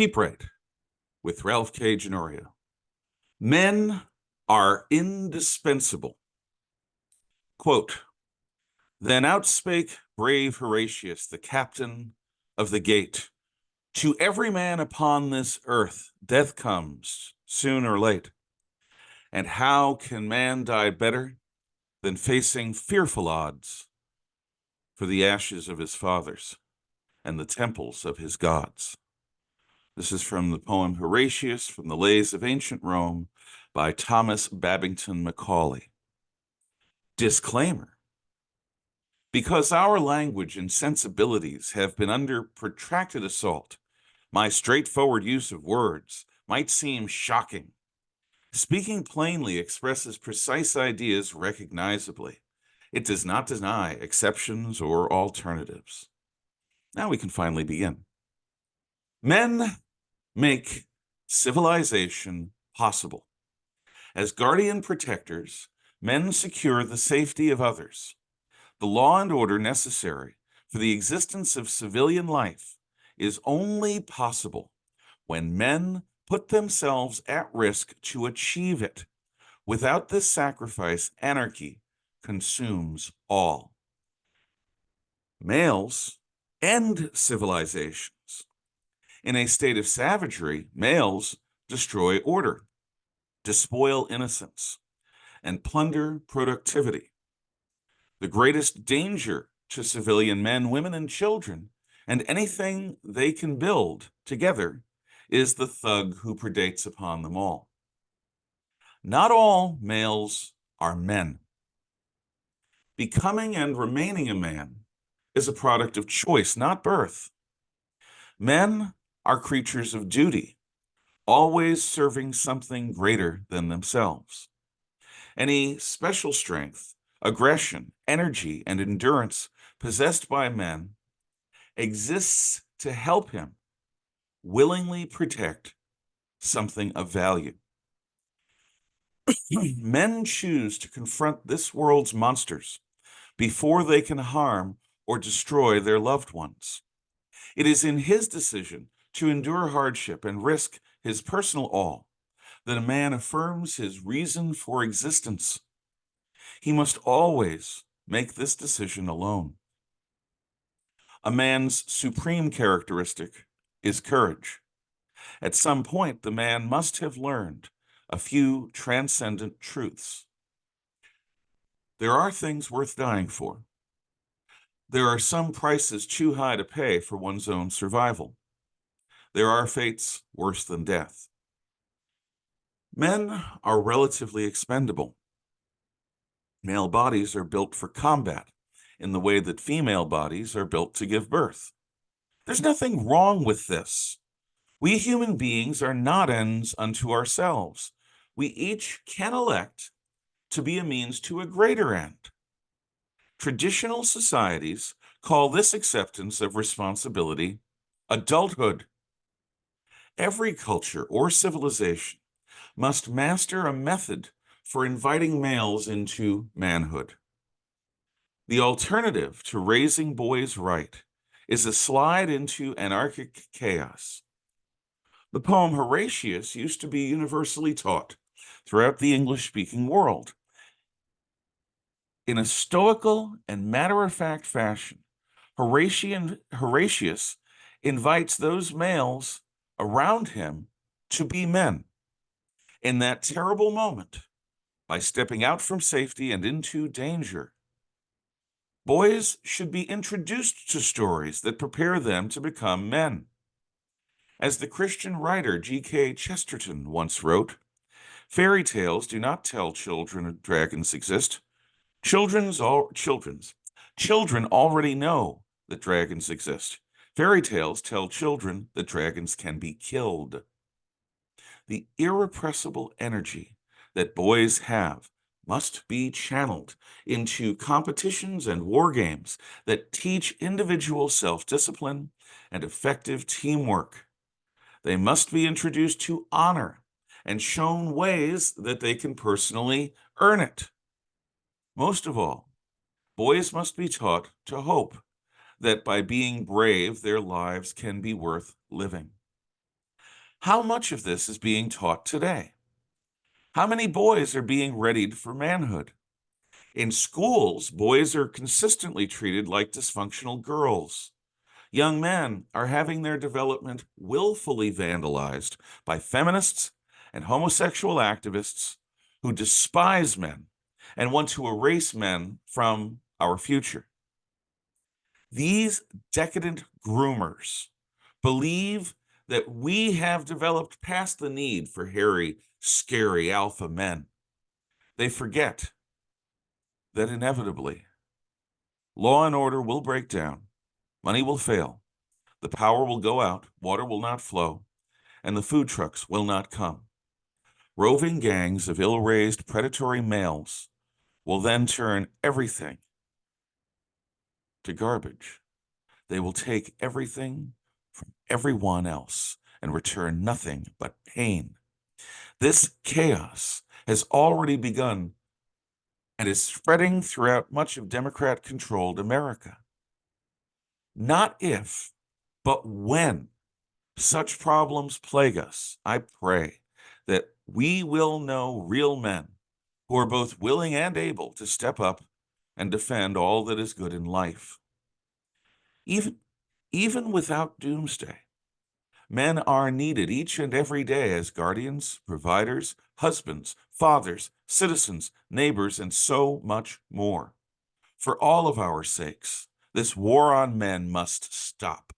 Keep Right with Ralph K. Ginorio. Men are indispensable. Quote, Then outspake brave Horatius, the captain of the gate. To every man upon this earth death comes, soon or late. And how can man die better than facing fearful odds for the ashes of his fathers and the temples of his gods? This is from the poem Horatius from the Lays of Ancient Rome by Thomas Babington Macaulay. Disclaimer. Because our language and sensibilities have been under protracted assault, my straightforward use of words might seem shocking. Speaking plainly expresses precise ideas recognizably. It does not deny exceptions or alternatives. Now we can finally begin. Men make civilization possible. As guardian protectors, men secure the safety of others. The law and order necessary for the existence of civilian life is only possible when men put themselves at risk to achieve it. Without this sacrifice, anarchy consumes all. Males end civilizations. In a state of savagery, males destroy order, despoil innocence, and plunder productivity. The greatest danger to civilian men, women, and children, and anything they can build together, is the thug who predates upon them all. Not all males are men. Becoming and remaining a man is a product of choice, not birth. Men are creatures of duty, always serving something greater than themselves. Any special strength, aggression, energy, and endurance possessed by men exists to help him willingly protect something of value. Men choose to confront this world's monsters before they can harm or destroy their loved ones. It is in his decision to endure hardship and risk his personal all that a man affirms his reason for existence. He must always make this decision alone. A man's supreme characteristic is courage. At some point, the man must have learned a few transcendent truths. There are things worth dying for. There are some prices too high to pay for one's own survival. There are fates worse than death. Men are relatively expendable. Male bodies are built for combat in the way that female bodies are built to give birth. There's nothing wrong with this. We human beings are not ends unto ourselves. We each can elect to be a means to a greater end. Traditional societies call this acceptance of responsibility adulthood. Every culture or civilization must master a method for inviting males into manhood. The alternative to raising boys right is a slide into anarchic chaos. The poem Horatius used to be universally taught throughout the English-speaking world. In a stoical and matter-of-fact fashion, Horatius invites those males around him to be men. In that terrible moment, by stepping out from safety and into danger, boys should be introduced to stories that prepare them to become men. As the Christian writer G.K. Chesterton once wrote, fairy tales do not tell children that dragons exist. Children already know that dragons exist. Fairy tales tell children that dragons can be killed. The irrepressible energy that boys have must be channeled into competitions and war games that teach individual self-discipline and effective teamwork. They must be introduced to honor and shown ways that they can personally earn it. Most of all, boys must be taught to hope that by being brave, their lives can be worth living. How much of this is being taught today? How many boys are being readied for manhood? In schools, boys are consistently treated like dysfunctional girls. Young men are having their development willfully vandalized by feminists and homosexual activists who despise men and want to erase men from our future. These decadent groomers believe that we have developed past the need for hairy, scary alpha men. They forget that inevitably law and order will break down, money will fail, the power will go out, water will not flow, and the food trucks will not come. Roving gangs of ill-raised predatory males will then turn everything to garbage. They will take everything from everyone else and return nothing but pain. This chaos has already begun and is spreading throughout much of Democrat-controlled America. Not if, but when such problems plague us, I pray that we will know real men who are both willing and able to step up and defend all that is good in life. Even without doomsday, men are needed each and every day as guardians, providers, husbands, fathers, citizens, neighbors, and so much more. For all of our sakes, this war on men must stop.